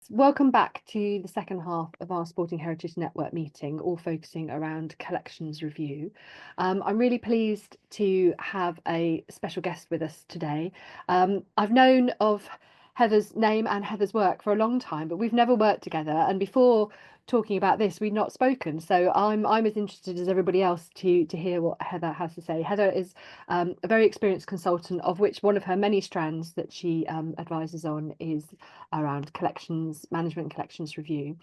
Welcome back to the second half of our Sporting Heritage Network meeting, all focusing around collections review. I'm really pleased to have a special guest with us today. I've known of Heather's name and Heather's work for a long time, but we've never worked together. And before talking about this, we'd not spoken. So I'm as interested as everybody else to hear what Heather has to say. Heather is a very experienced consultant, of which one of her many strands that she advises on is around collections management, collections review.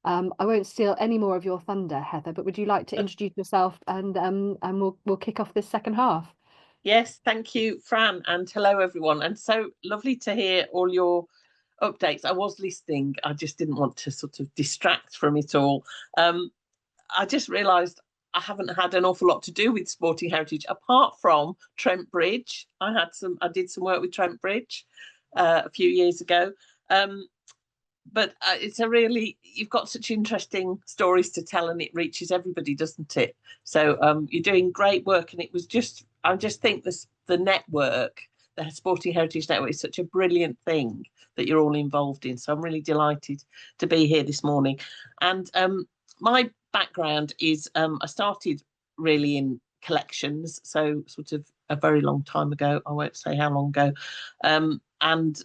I won't steal any more of your thunder, Heather, but would you like to introduce yourself and we'll kick off this second half? Yes, thank you, Fran, and hello everyone. And so lovely to hear all your updates. I was listening, I just didn't want to sort of distract from it all. I just realised I haven't had an awful lot to do with Sporting Heritage apart from Trent Bridge. I did some work with Trent Bridge a few years ago. But you've got such interesting stories to tell, and it reaches everybody, doesn't it? So you're doing great work, and I just think the network, the Sporting Heritage Network, is such a brilliant thing that you're all involved in. So I'm really delighted to be here this morning. And my background is I started really in collections, so sort of a very long time ago. I won't say how long ago, and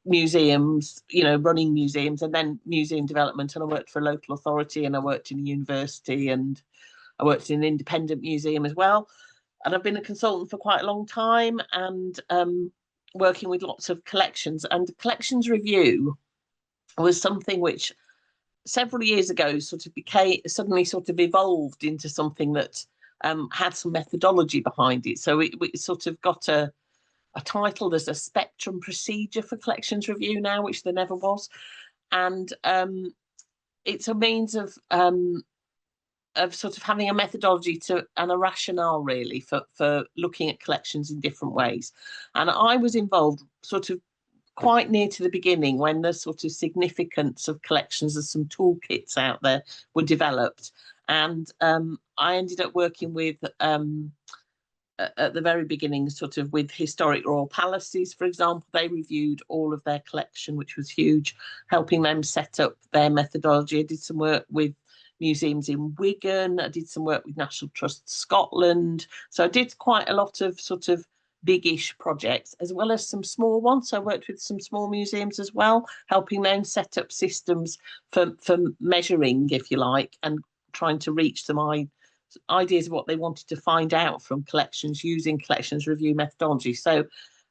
museums, running museums, and then museum development. And I worked for a local authority, and I worked in a university, and I worked in an independent museum as well. And I've been a consultant for quite a long time, and working with lots of collections. And collections review was something which several years ago suddenly evolved into something that had some methodology behind it. So it sort of got a title. There's a spectrum procedure for collections review now, which there never was. And it's a means of sort of having a methodology and a rationale really for looking at collections in different ways. And I was involved sort of quite near to the beginning when the sort of significance of collections and some toolkits out there were developed. And I ended up working with at the very beginning, sort of with historic royal palaces, for example. They reviewed all of their collection, which was huge, helping them set up their methodology. I did some work with museums in Wigan. I did some work with National Trust Scotland. So I did quite a lot of sort of big-ish projects, as well as some small ones. So I worked with some small museums as well, helping them set up systems for measuring, if you like, and trying to reach some ideas of what they wanted to find out from collections using collections review methodology. So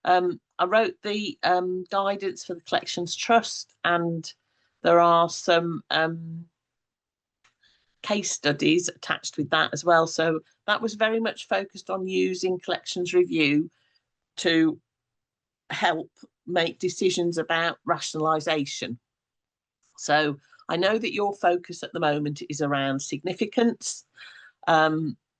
I wrote the guidance for the Collections Trust, and there are some case studies attached with that as well. So that was very much focused on using collections review to help make decisions about rationalisation. So I know that your focus at the moment is around significance,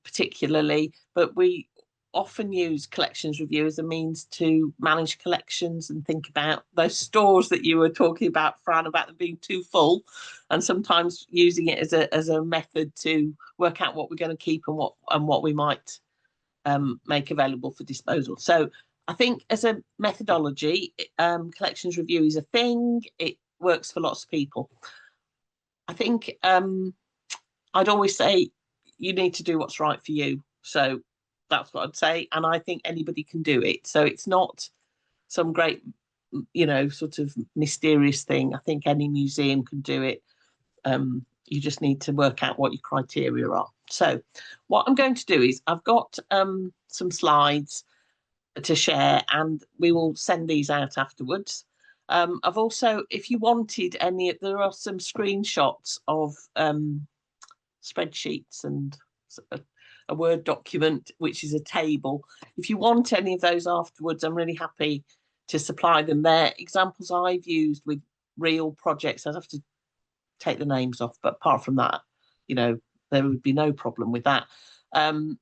particularly, but we often use collections review as a means to manage collections and think about those stores that you were talking about, Fran, about them being too full, and sometimes using it as a method to work out what we're going to keep and what we might make available for disposal. So I think as a methodology, collections review is a thing. It works for lots of people. I think I'd always say you need to do what's right for you. So that's what I'd say. And I think anybody can do it. So it's not some great, sort of mysterious thing. I think any museum can do it. You just need to work out what your criteria are. So what I'm going to do is I've got some slides to share, and we will send these out afterwards. I've also, if you wanted any, there are some screenshots of spreadsheets and a Word document, which is a table. If you want any of those afterwards, I'm really happy to supply them. They're examples I've used with real projects. I'd have to take the names off, but apart from that, there would be no problem with that. And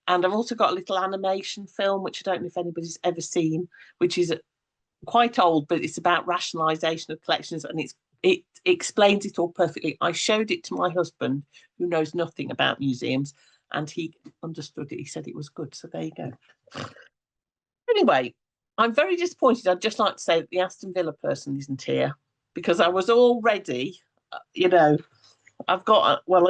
I've also got a little animation film, which I don't know if anybody's ever seen, which is quite old, but it's about rationalisation of collections, and it explains it all perfectly. I showed it to my husband, who knows nothing about museums, and he understood it. He said it was good. So there you go. Anyway, I'm very disappointed. I'd just like to say that the Aston Villa person isn't here. because I was all ready, you know. I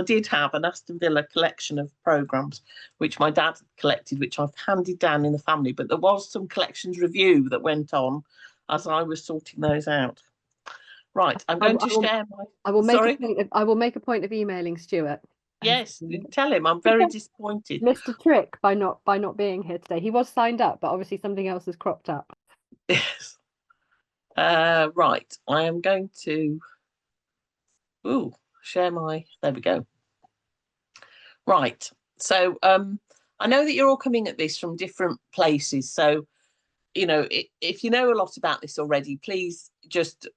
did have an Aston Villa collection of programmes, which my dad collected, which I've handed down in the family, but there was some collections review that went on as I was sorting those out. Right, I'm going to share my... I will make Sorry? I will make a point of emailing Stuart. Yes, tell him I'm very disappointed. Missed a trick by not being here today. He was signed up, but obviously something else has cropped up. Yes. Right, I am going to share my... There we go. Right, so I know that you're all coming at this from different places, so you know, if you know a lot about this already, please just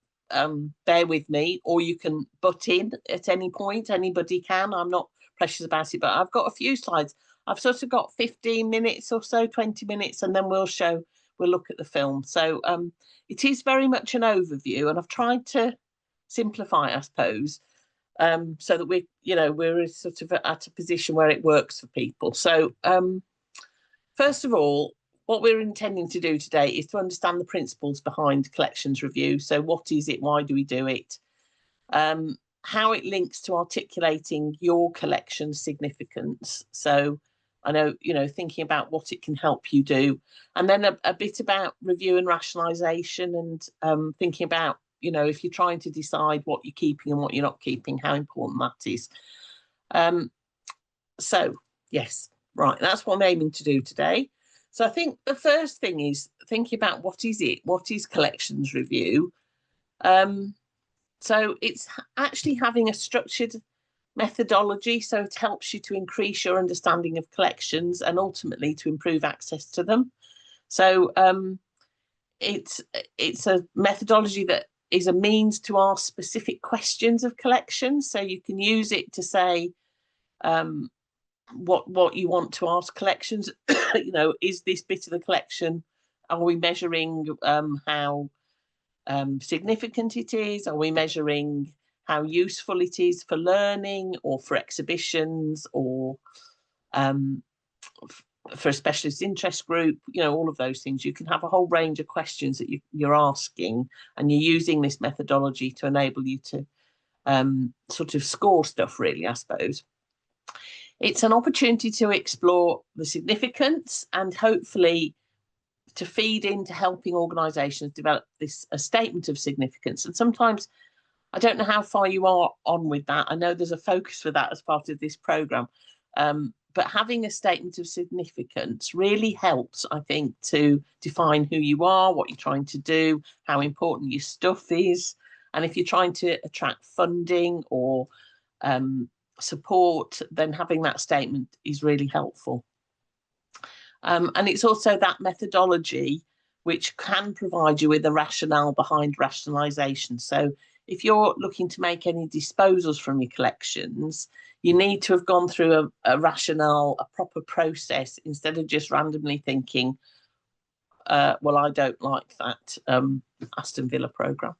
bear with me, or you can butt in at any point. Anybody can. I'm not precious about it, but I've got a few slides. I've sort of got 15 minutes or so, 20 minutes, and then we'll look at the film. So it is very much an overview, and I've tried to simplify, I suppose, so that we're sort of at a position where it works for people. So first of all, what we're intending to do today is to understand the principles behind collections review. So what is it? Why do we do it? How it links to articulating your collection's significance. So I know, thinking about what it can help you do. And then a bit about review and rationalisation, and thinking about, if you're trying to decide what you're keeping and what you're not keeping, how important that is. So, yes, right, that's what I'm aiming to do today. So I think the first thing is thinking about what is it? What is collections review? So it's actually having a structured methodology, so it helps you to increase your understanding of collections and ultimately to improve access to them. So it's a methodology that is a means to ask specific questions of collections. So you can use it to say what you want to ask collections. Is this bit of the collection, are we measuring how significant it is? Are we measuring how useful it is for learning or for exhibitions or for a specialist interest group? All of those things. You can have a whole range of questions that you're asking, and you're using this methodology to enable you to sort of score stuff, really, I suppose. It's an opportunity to explore the significance and hopefully to feed into helping organisations develop a statement of significance. And sometimes I don't know how far you are on with that. I know there's a focus for that as part of this programme. But having a statement of significance really helps, I think, to define who you are, what you're trying to do, how important your stuff is. And if you're trying to attract funding or support, then having that statement is really helpful. And it's also that methodology which can provide you with a rationale behind rationalisation. So if you're looking to make any disposals from your collections, you need to have gone through a rationale, a proper process, instead of just randomly thinking, well, I don't like that Aston Villa programme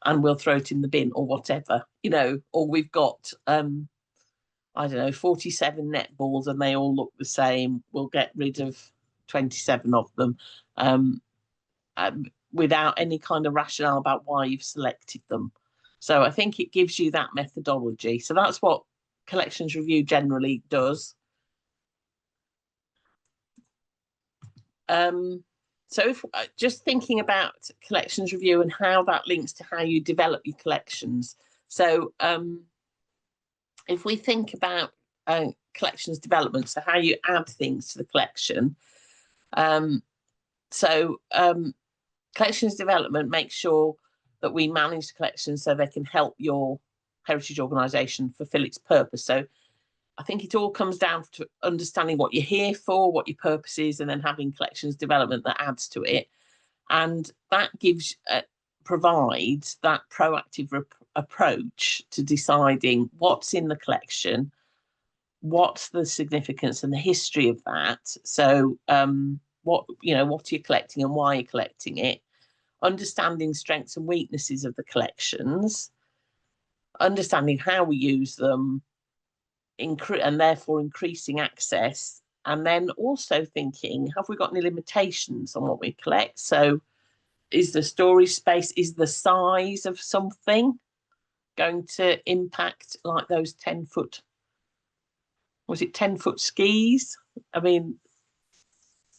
and we'll throw it in the bin or whatever, or we've got, I don't know, 47 netballs and they all look the same. We'll get rid of 27 of them without any kind of rationale about why you've selected them. So I think it gives you that methodology. So that's what collections review generally does. So if just thinking about collections review and how that links to how you develop your collections. So if we think about collections development, so how you add things to the collection. Collections development makes sure that we manage collections so they can help your heritage organisation fulfil its purpose. So I think it all comes down to understanding what you're here for, what your purpose is, and then having collections development that adds to it. And that provides that proactive approach to deciding what's in the collection, what's the significance and the history of that. So what are you collecting and why you're collecting it, understanding strengths and weaknesses of the collections, understanding how we use them, and therefore increasing access, and then also thinking, have we got any limitations on what we collect? So is the storage space, is the size of something going to impact, like those 10-foot, was it 10-foot skis? I mean,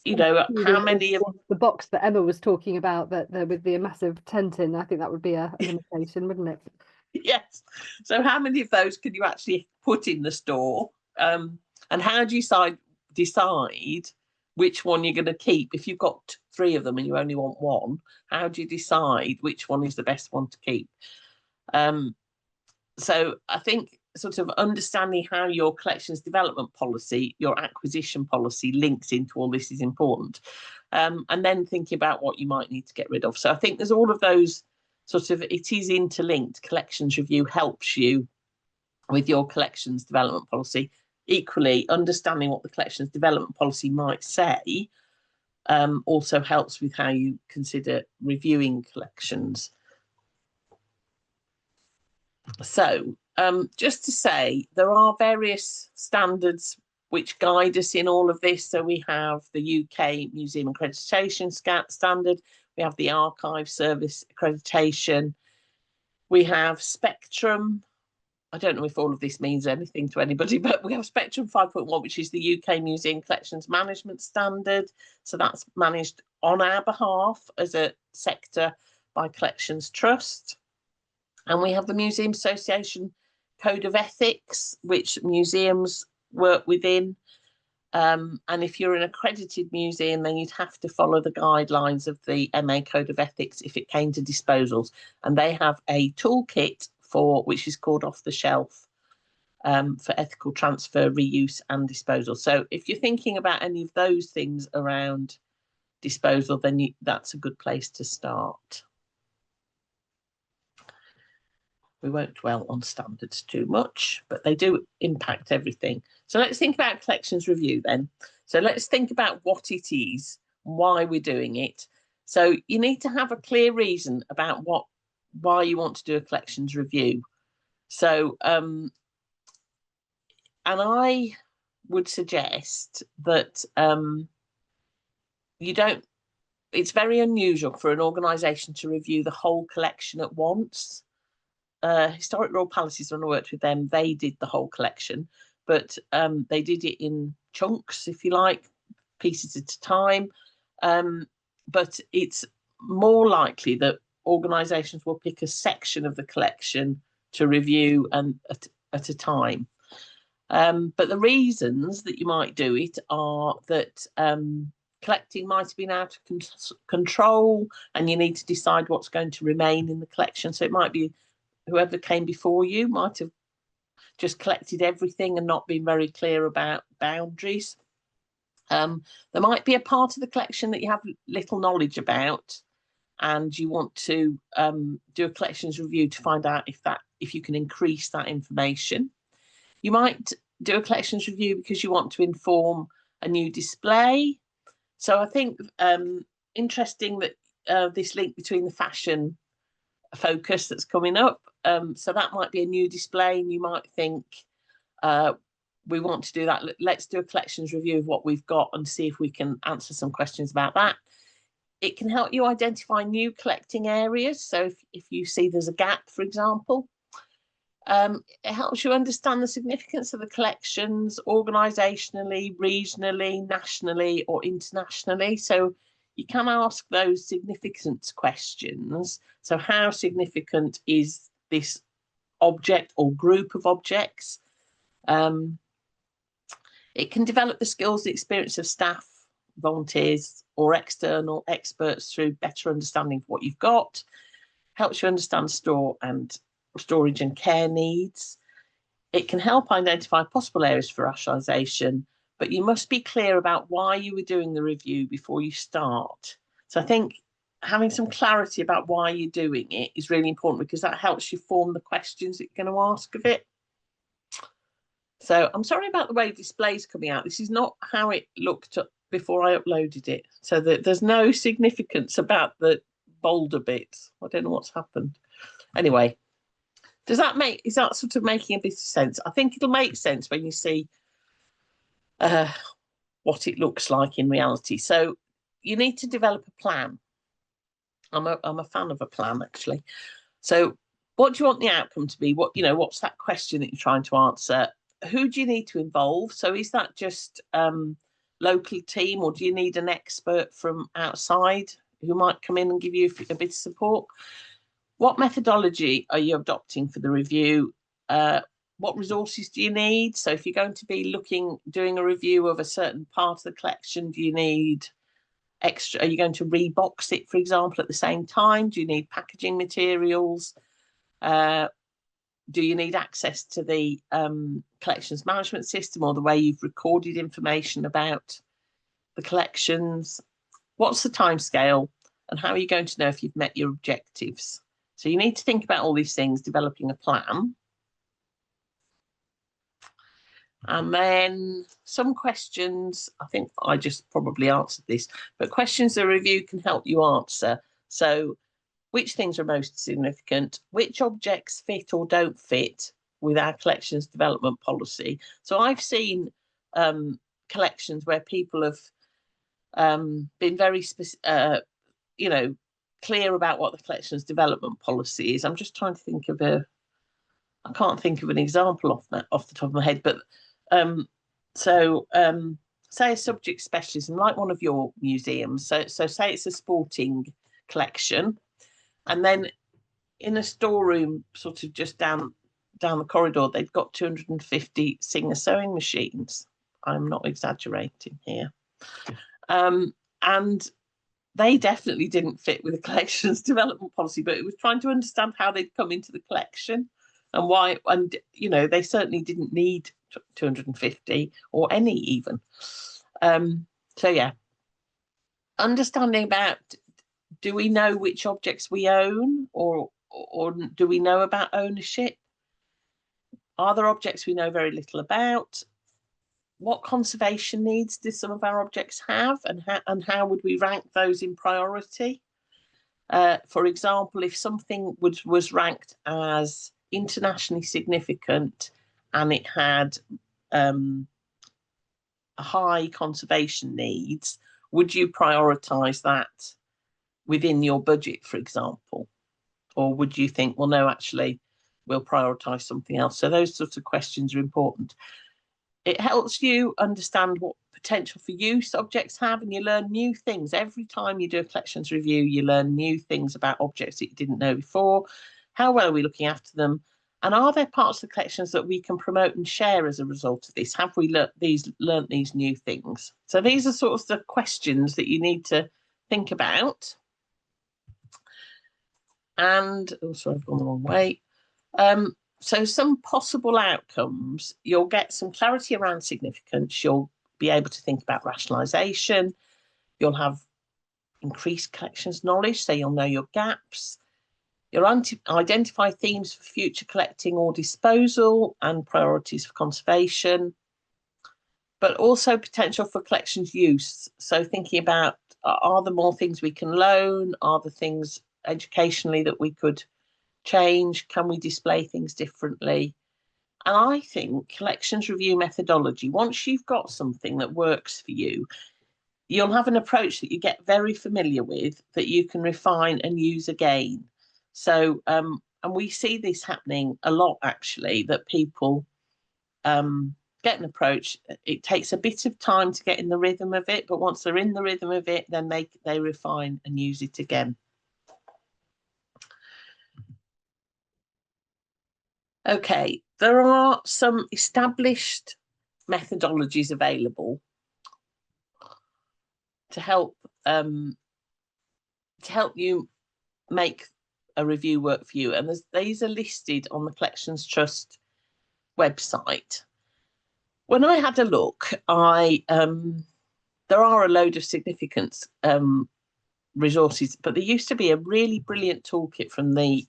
you know, how many of the box that Emma was talking about, that with the massive tent in, I think that would be a limitation, wouldn't it? yes. So how many of those can you actually put in the store? And how do you decide which one you're going to keep? If you've got 3 of them and you only want one, how do you decide which one is the best one to keep? So I think sort of understanding how your collections development policy, your acquisition policy links into all this is important. And then thinking about what you might need to get rid of. So I think there's all of those sort of, it is interlinked. Collections review helps you with your collections development policy. Equally, understanding what the collections development policy might say also helps with how you consider reviewing collections. So just to say, there are various standards which guide us in all of this. So we have the UK Museum Accreditation Standard, we have the Archive Service Accreditation, we have Spectrum. I don't know if all of this means anything to anybody, but we have Spectrum 5.1, which is the UK Museum Collections Management Standard. So that's managed on our behalf as a sector by Collections Trust. And we have the Museum Association Code of Ethics, which museums work within. And if you're an accredited museum, then you'd have to follow the guidelines of the MA Code of Ethics if it came to disposals. And they have a toolkit which is called Off the Shelf for ethical transfer, reuse and disposal. So if you're thinking about any of those things around disposal, then that's a good place to start. We won't dwell on standards too much, but they do impact everything. So let's think about collections review then. So let's think about what it is, why we're doing it. So you need to have a clear reason about why you want to do a collections review. So, and I would suggest that it's very unusual for an organisation to review the whole collection at once. Historic Royal Palaces, when I worked with them, they did the whole collection, but they did it in chunks, if you like, pieces at a time. But it's more likely that organisations will pick a section of the collection to review and at a time. But the reasons that you might do it are that collecting might have been out of control and you need to decide what's going to remain in the collection. So it might be whoever came before you might have just collected everything and not been very clear about boundaries. There might be a part of the collection that you have little knowledge about and you want to do a collections review to find out if you can increase that information. You might do a collections review because you want to inform a new display. So I think interesting that this link between the fashion focus that's coming up. So that might be a new display and you might think, we want to do that. Let's do a collections review of what we've got and see if we can answer some questions about that. It can help you identify new collecting areas. So if you see there's a gap, for example, it helps you understand the significance of the collections organisationally, regionally, nationally or internationally. So you can ask those significance questions. So how significant is this object or group of objects? It can develop the skills and experience of staff, volunteers or external experts through better understanding of what you've got. Helps you understand storage and care needs. It can help identify possible areas for rationalisation, but you must be clear about why you were doing the review before you start. So I think having some clarity about why you're doing it is really important because that helps you form the questions that you're going to ask of it. So I'm sorry about the way the display's coming out. This is not how it looked before I uploaded it. So there's no significance about the bolder bits. I don't know what's happened. Anyway, is that sort of making a bit of sense? I think it'll make sense when you see what it looks like in reality. So you need to develop a plan. I'm a fan of a plan, actually. So what do you want the outcome to be? What's that question that you're trying to answer? Who do you need to involve? So is that just local team, or do you need an expert from outside who might come in and give you a bit of support? What methodology are you adopting for the review? What resources do you need? So if you're going to be doing a review of a certain part of the collection, do you need extra? Are you going to rebox it, for example, at the same time? Do you need packaging materials? Do you need access to the collections management system, or the way you've recorded information about the collections? What's the timescale, and how are you going to know if you've met your objectives? So you need to think about all these things, developing a plan. And then some questions, I think I just probably answered this, but questions the review can help you answer. So which things are most significant? Which objects fit or don't fit with our collections development policy? So I've seen collections where people have been very clear about what the collections development policy is. I'm just trying to think of I can't think of an example off the top of my head, but say a subject specialism, like one of your museums. So say it's a sporting collection, and then in a storeroom, sort of just down the corridor, they've got 250 Singer sewing machines. I'm not exaggerating here. And they definitely didn't fit with the collections development policy, but it was trying to understand how they'd come into the collection and why. And, they certainly didn't need 250 or any even. So, yeah. Understanding about, do we know which objects we own, or do we know about ownership? Are there objects we know very little about? What conservation needs do some of our objects have, and how would we rank those in priority? For example, if something was ranked as internationally significant and it had high conservation needs, would you prioritise that within your budget, for example? Or would you think, well, no, actually, we'll prioritise something else? So those sorts of questions are important. It helps you understand what potential for use objects have, and you learn new things. Every time you do a collections review, you learn new things about objects that you didn't know before. How well are we looking after them? And are there parts of the collections that we can promote and share as a result of this? Have we learnt these new things? So these are sort of the questions that you need to think about. And, oh, sorry, I've gone the wrong way. So some possible outcomes: you'll get some clarity around significance. You'll be able to think about rationalisation. You'll have increased collections knowledge, so you'll know your gaps. You'll identify themes for future collecting or disposal and priorities for conservation, but also potential for collections use. So thinking about, are there more things we can loan? Are there things educationally that we could change? Can we display things differently? And I think collections review methodology, once you've got something that works for you, you'll have an approach that you get very familiar with, that you can refine and use again. So, and we see this happening a lot, actually, that people get an approach. It takes a bit of time to get in the rhythm of it, but once they're in the rhythm of it, then they refine and use it again. Okay, there are some established methodologies available to help you make a review work for you, and these are listed on the Collections Trust website. When I had a look, there are a load of significance resources, but there used to be a really brilliant toolkit from the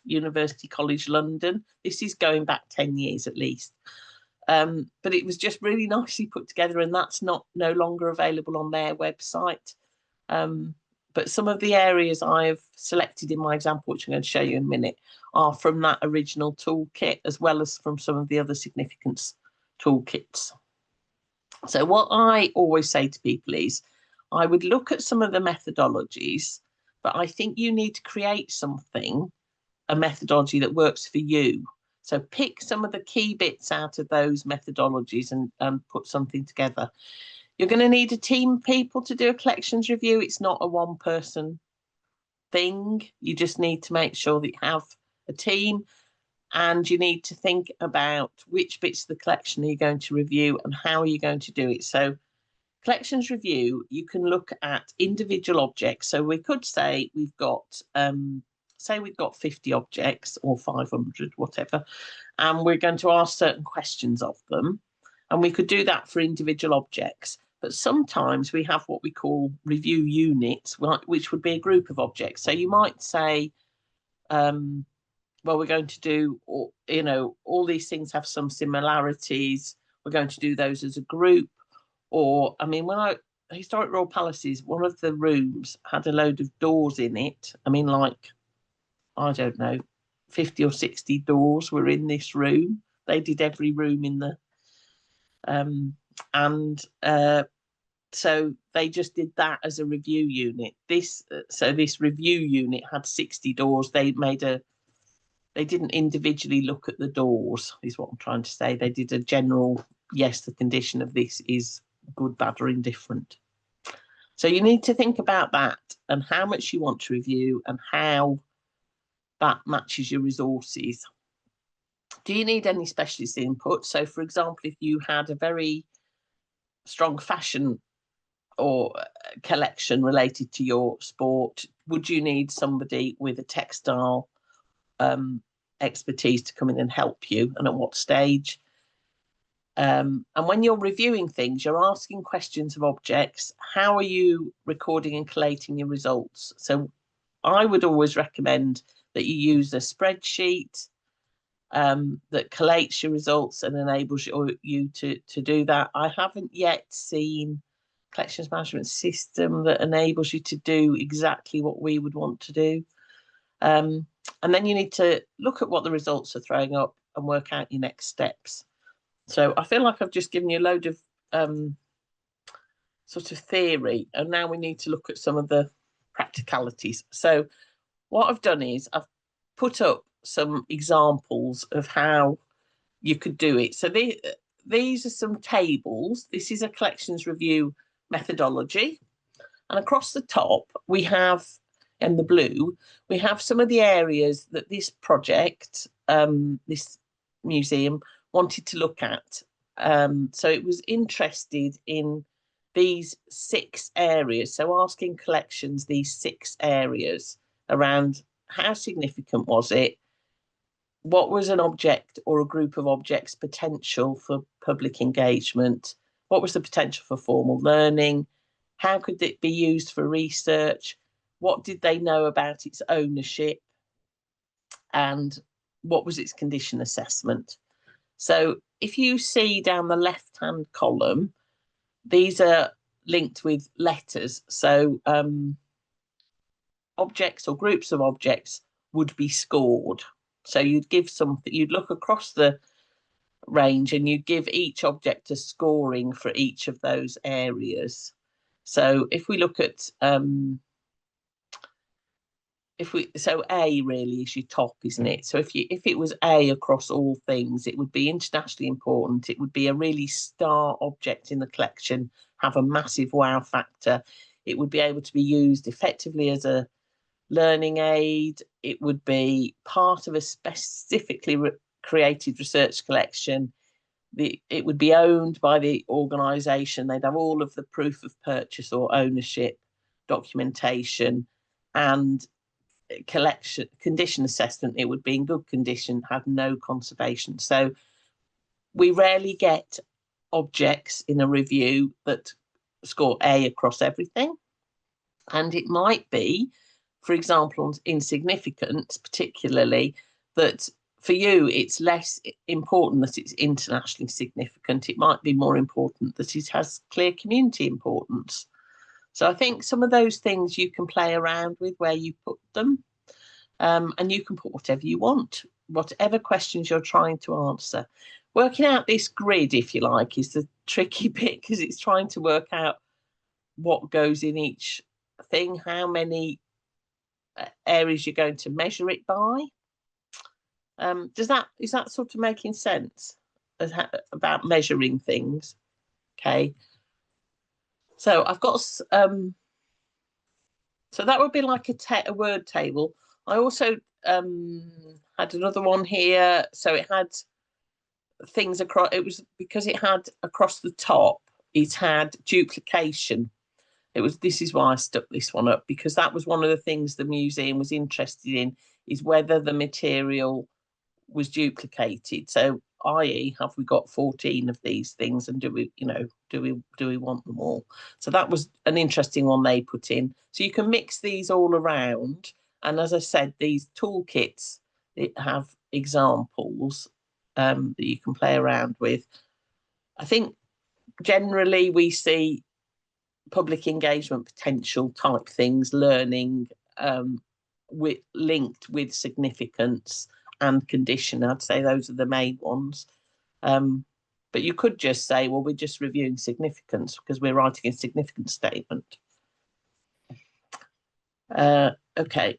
University College London. This is going back 10 years at least. But it was just really nicely put together, and that's no longer available on their website. But some of the areas I've selected in my example, which I'm going to show you in a minute, are from that original toolkit, as well as from some of the other significance toolkits. So what I always say to people is, I would look at some of the methodologies but I think you need to create something, a methodology that works for you. So pick some of the key bits out of those methodologies and put something together. You're going to need a team of people to do a collections review. It's not a one-person thing. You just need to make sure that you have a team, and you need to think about which bits of the collection are you going to review and how are you going to do it. So collections review, you can look at individual objects. So we could say we've got 50 objects or 500, whatever, and we're going to ask certain questions of them. And we could do that for individual objects. But sometimes we have what we call review units, which would be a group of objects. So you might say, well, we're going to do, all these things have some similarities. We're going to do those as a group. Or, I mean, Historic Royal Palaces, one of the rooms had a load of doors in it. I mean, like, I don't know, 50 or 60 doors were in this room. They did every room in the, so they just did that as a review unit. This review unit had 60 doors. They didn't individually look at the doors, is what I'm trying to say. They did a general, yes, the condition of this is good, bad, or indifferent. So you need to think about that and how much you want to review and how that matches your resources. Do you need any specialist input? So, for example, if you had a very strong fashion or collection related to your sport, would you need somebody with a textile expertise to come in and help you, and at what stage? And when you're reviewing things, you're asking questions of objects. How are you recording and collating your results? So I would always recommend that you use a spreadsheet that collates your results and enables you to do that. I haven't yet seen a collections management system that enables you to do exactly what we would want to do. And then you need to look at what the results are throwing up and work out your next steps. So I feel like I've just given you a load of sort of theory, and now we need to look at some of the practicalities. So what I've done is I've put up some examples of how you could do it. So these are some tables. This is a collections review methodology. And across the top, we have, in the blue, we have some of the areas that this project, this museum, wanted to look at. So it was interested in these 6 areas. So asking collections these 6 areas around how significant was it, what was an object or a group of objects potential for public engagement, what was the potential for formal learning, how could it be used for research, what did they know about its ownership, and what was its condition assessment. So if you see down the left-hand column, these are linked with letters. So objects or groups of objects would be scored. So you'd give something, you'd look across the range and you'd give each object a scoring for each of those areas. So if we look at so A really is your top, isn't it? So if it was A across all things, it would be internationally important. It would be a really star object in the collection, have a massive wow factor. It would be able to be used effectively as a learning aid. It would be part of a specifically created research collection. It would be owned by the organisation. They'd have all of the proof of purchase or ownership documentation, and collection condition assessment. It would be in good condition, have no conservation. So we rarely get objects in a review that score A across everything, and it might be, for example, insignificant, particularly, that for you it's less important that it's internationally significant. It might be more important that it has clear community importance. So I think some of those things you can play around with where you put them, and you can put whatever you want, whatever questions you're trying to answer. Working out this grid, if you like, is the tricky bit, because it's trying to work out what goes in each thing, how many areas you're going to measure it by. Is that sort of making sense about measuring things? Okay. So I've got so that would be like a word table. I also had another one here. So it had things across. It was because it had across the top. It had duplication. This is why I stuck this one up, because that was one of the things the museum was interested in, is whether the material was duplicated. So, i.e., have we got 14 of these things, and do we want them all? So that was an interesting one they put in. So you can mix these all around, and as I said, these toolkits have examples that you can play around with. I think generally we see public engagement potential type things, learning linked with significance and condition. I'd say those are the main ones. But you could just say, well, we're just reviewing significance because we're writing a significance statement. Okay.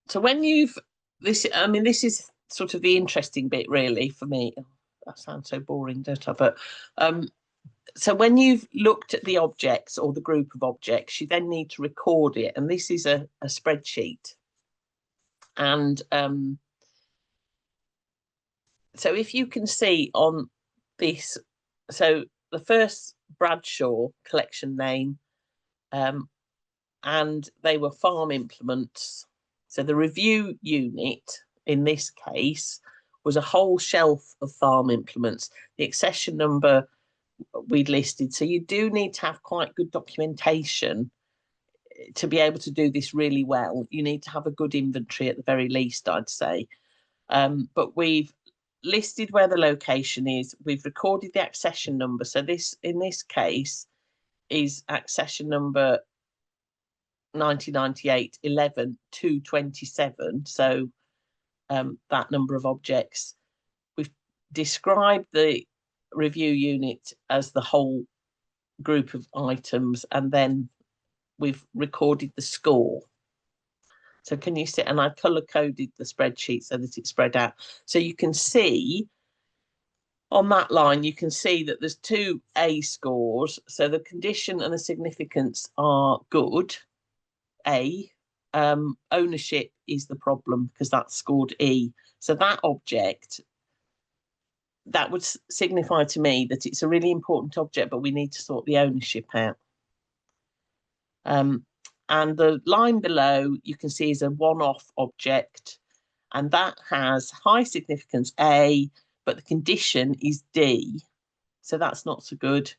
So when this is sort of the interesting bit, really, for me. Oh, that sounds so boring, don't I? But so when you've looked at the objects or the group of objects, you then need to record it. And this is a spreadsheet. And so if you can see on this, so the first Bradshaw collection name, and they were farm implements. So the review unit in this case was a whole shelf of farm implements. The accession number we'd listed. So you do need to have quite good documentation to be able to do this really well. You need to have a good inventory at the very least, I'd say. But we've listed where the location is. We've recorded the accession number. So this, in this case, is accession number 1998 11 227. So that number of objects. We've described the review unit as the whole group of items, and then we've recorded the score. So can you see, and I color coded the spreadsheet so that it's spread out. So you can see on that line, you can see that there's 2 A scores. So the condition and the significance are good, A. Ownership is the problem because that's scored E. So that object, that would signify to me that it's a really important object, but we need to sort the ownership out. And the line below you can see is a one-off object, and that has high significance A, but the condition is D, so that's not so good.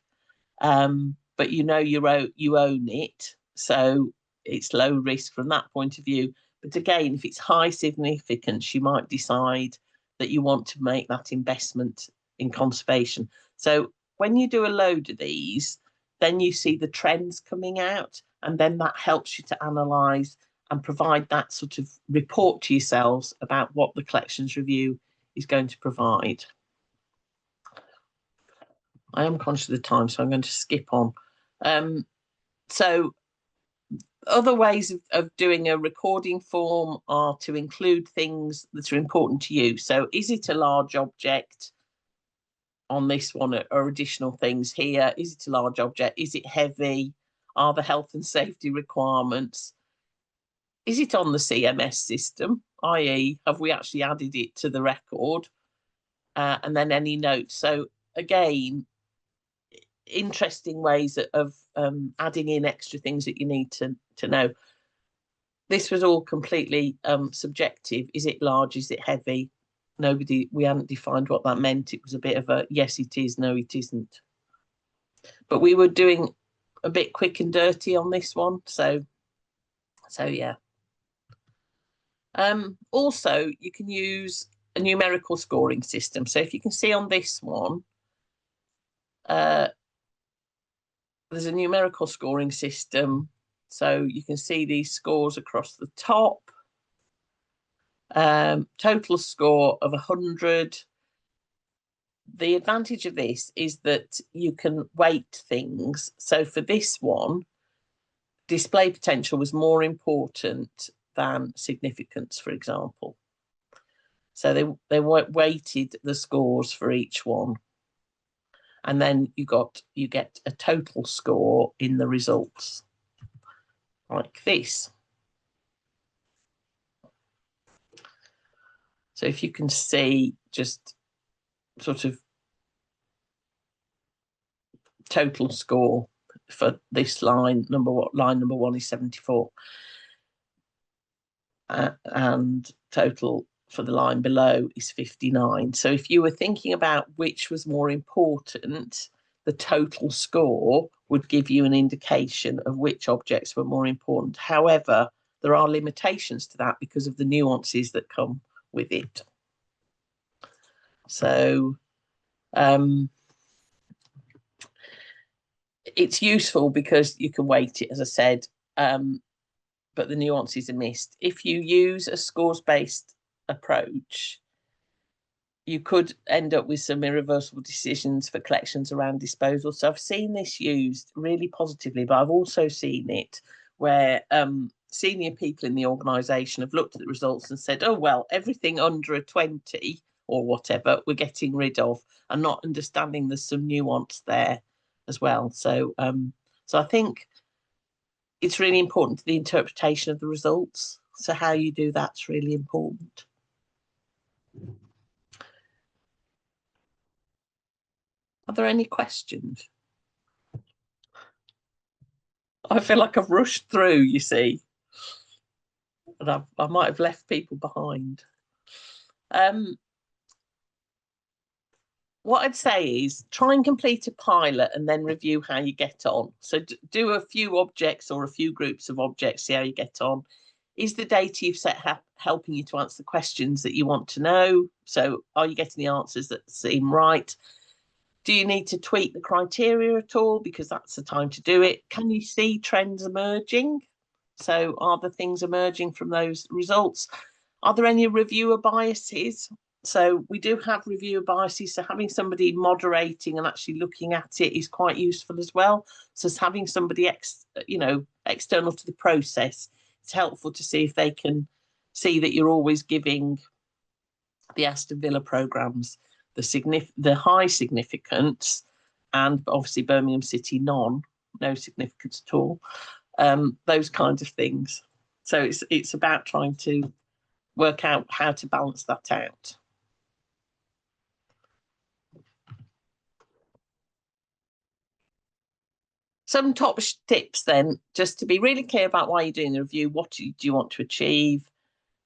But you know you own it, so it's low risk from that point of view. But again, if it's high significance, you might decide that you want to make that investment in conservation. So when you do a load of these, then you see the trends coming out, and then that helps you to analyse and provide that sort of report to yourselves about what the collections review is going to provide. I am conscious of the time, so I'm going to skip on. So other ways of doing a recording form are to include things that are important to you. So is it a large object? On this one are additional things here. Is it a large object? Is it heavy? Are the health and safety requirements? Is it on the CMS system, i.e. have we actually added it to the record? And then any notes. So again, interesting ways of adding in extra things that you need to know. This was all completely subjective. Is it large? Is it heavy? We hadn't defined what that meant. It was a bit of a yes, it is, no, it isn't. But we were doing a bit quick and dirty on this one. So yeah. Also, you can use a numerical scoring system. So if you can see on this one, there's a numerical scoring system. So you can see these scores across the top. Total score of 100. The advantage of this is that you can weight things. So for this one, display potential was more important than significance, for example. So they weighted the scores for each one. And then you get a total score in the results, like this. So if you can see just sort of total score for this line number one is 74. And total for the line below is 59. So if you were thinking about which was more important, the total score would give you an indication of which objects were more important. However, there are limitations to that because of the nuances that come with it. So it's useful because you can weight it, as I said, but the nuances are missed. If you use a scores-based approach, you could end up with some irreversible decisions for collections around disposal. So I've seen this used really positively, but I've also seen it where senior people in the organisation have looked at the results and said, oh, well, everything under a 20 or whatever we're getting rid of, and not understanding there's some nuance there as well. So I think it's really important to the interpretation of the results. So how you do that's really important. Are there any questions? I feel like I've rushed through, you see, and I might have left people behind. What I'd say is try and complete a pilot and then review how you get on. So do a few objects or a few groups of objects, see how you get on. Is the data you've set helping you to answer the questions that you want to know? So are you getting the answers that seem right? Do you need to tweak the criteria at all? Because that's the time to do it. Can you see trends emerging? So are the things emerging from those results? Are there any reviewer biases? So we do have reviewer biases. So having somebody moderating and actually looking at it is quite useful as well. So having somebody external to the process, it's helpful to see if they can see that you're always giving the Aston Villa programmes the high significance, and obviously Birmingham City no significance at all. Those kinds of things. So it's about trying to work out how to balance that out. Some top tips then, just to be really clear about why you're doing the review. What do you want to achieve?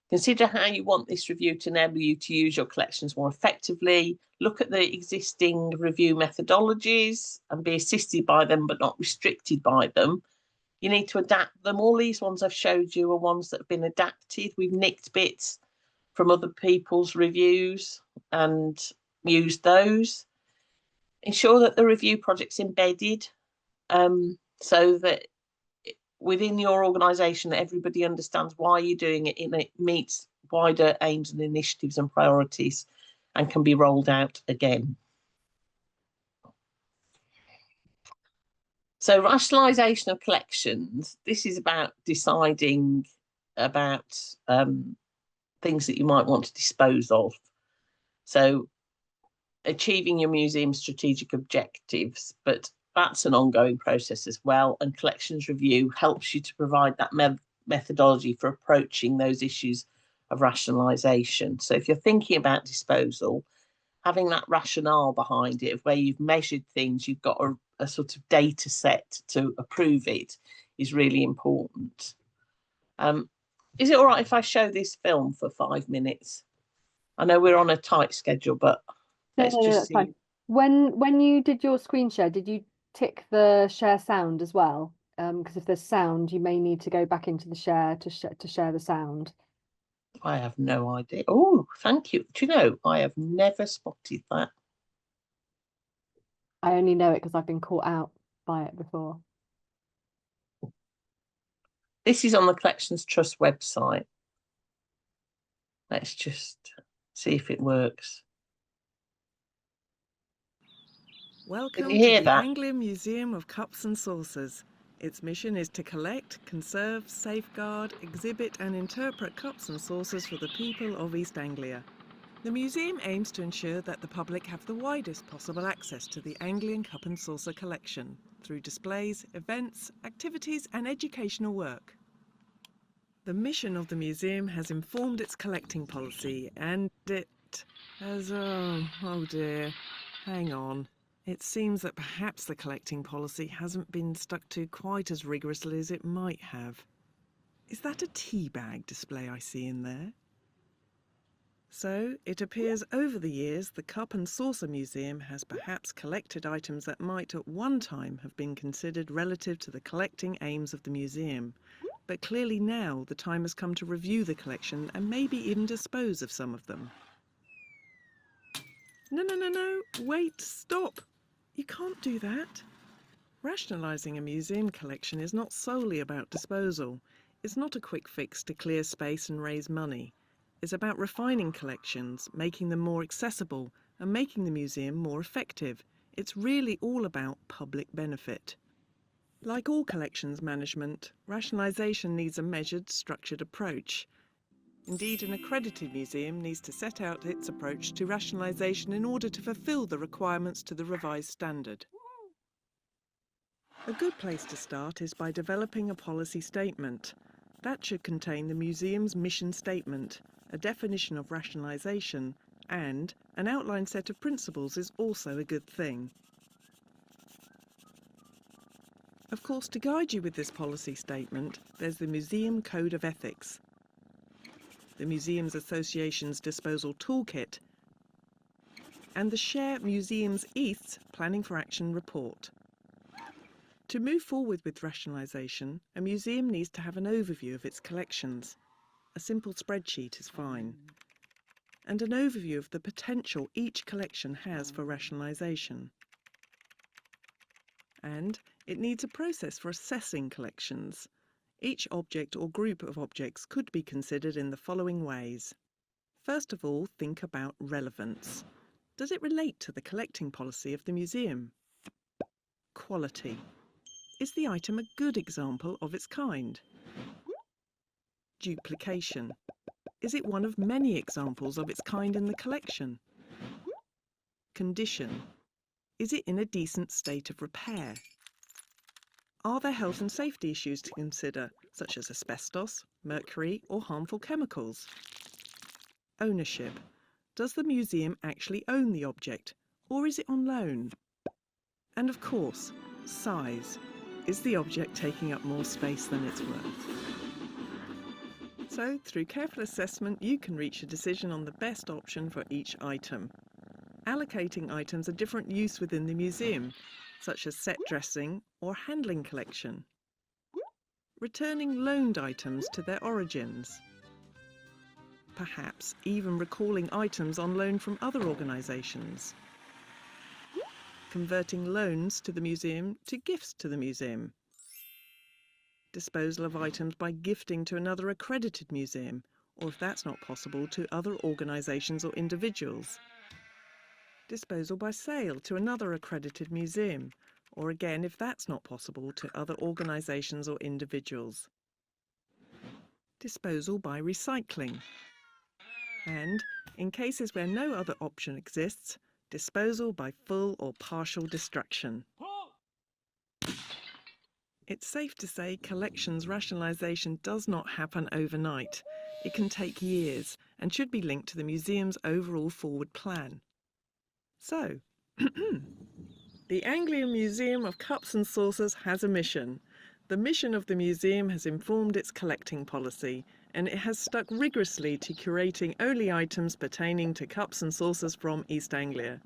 Consider how you want this review to enable you to use your collections more effectively. Look at the existing review methodologies and be assisted by them, but not restricted by them. You need to adapt them. All these ones I've showed you are ones that have been adapted. We've nicked bits from other people's reviews and used those. Ensure that the review project's embedded, so that within your organisation, everybody understands why you're doing it and it meets wider aims and initiatives and priorities and can be rolled out again. So rationalisation of collections, this is about deciding about things that you might want to dispose of. So achieving your museum strategic objectives, but that's an ongoing process as well. And collections review helps you to provide that methodology for approaching those issues of rationalisation. So if you're thinking about disposal, having that rationale behind it, of where you've measured things, you've got a sort of data set to approve it, is really important. Is it all right if I show this film for 5 minutes? I know we're on a tight schedule, but let's just see. Fine. When you did your screen share, did you tick the share sound as well? Because if there's sound, you may need to go back into the share to share the sound. I have no idea. Oh, thank you. Do you know, I have never spotted that. I only know it because I've been caught out by it before. This is on the Collections Trust website. Let's just see if it works. Welcome Can you hear to the that? Anglian Museum of Cups and Saucers. Its mission is to collect, conserve, safeguard, exhibit and interpret cups and saucers for the people of East Anglia. The museum aims to ensure that the public have the widest possible access to the Anglian cup and saucer collection through displays, events, activities and educational work. The mission of the museum has informed its collecting policy and it has... oh dear, hang on. It seems that perhaps the collecting policy hasn't been stuck to quite as rigorously as it might have. Is that a tea bag display I see in there? So, it appears over the years the Cup and Saucer Museum has perhaps collected items that might at one time have been considered relative to the collecting aims of the museum. But clearly now the time has come to review the collection and maybe even dispose of some of them. No, wait, stop! You can't do that. Rationalising a museum collection is not solely about disposal. It's not a quick fix to clear space and raise money. It's about refining collections, making them more accessible and making the museum more effective. It's really all about public benefit. Like all collections management, rationalisation needs a measured, structured approach. Indeed, an accredited museum needs to set out its approach to rationalisation in order to fulfil the requirements to the revised standard. A good place to start is by developing a policy statement. That should contain the museum's mission statement, a definition of rationalisation, and an outlined set of principles is also a good thing. Of course, to guide you with this policy statement, there's the Museum Code of Ethics, the Museums Association's Disposal Toolkit, and the Share Museums East's Planning for Action report. To move forward with rationalisation, a museum needs to have an overview of its collections. A simple spreadsheet is fine. And an overview of the potential each collection has for rationalisation. And it needs a process for assessing collections. Each object or group of objects could be considered in the following ways. First of all, think about relevance. Does it relate to the collecting policy of the museum? Quality. Is the item a good example of its kind? Duplication. Is it one of many examples of its kind in the collection? Condition. Is it in a decent state of repair? Are there health and safety issues to consider, such as asbestos, mercury or harmful chemicals? Ownership. Does the museum actually own the object, or is it on loan? And of course, size. Is the object taking up more space than it's worth? So, through careful assessment, you can reach a decision on the best option for each item. Allocating items a different use within the museum, such as set dressing or handling collection. Returning loaned items to their origins. Perhaps even recalling items on loan from other organisations. Converting loans to the museum to gifts to the museum. Disposal of items by gifting to another accredited museum, or if that's not possible, to other organisations or individuals. Disposal by sale to another accredited museum, or again, if that's not possible, to other organisations or individuals. Disposal by recycling. And, in cases where no other option exists, disposal by full or partial destruction. It's safe to say collections rationalisation does not happen overnight. It can take years and should be linked to the museum's overall forward plan. So, the Anglian Museum of Cups and Saucers has a mission. The mission of the museum has informed its collecting policy, and it has stuck rigorously to curating only items pertaining to cups and saucers from East Anglia.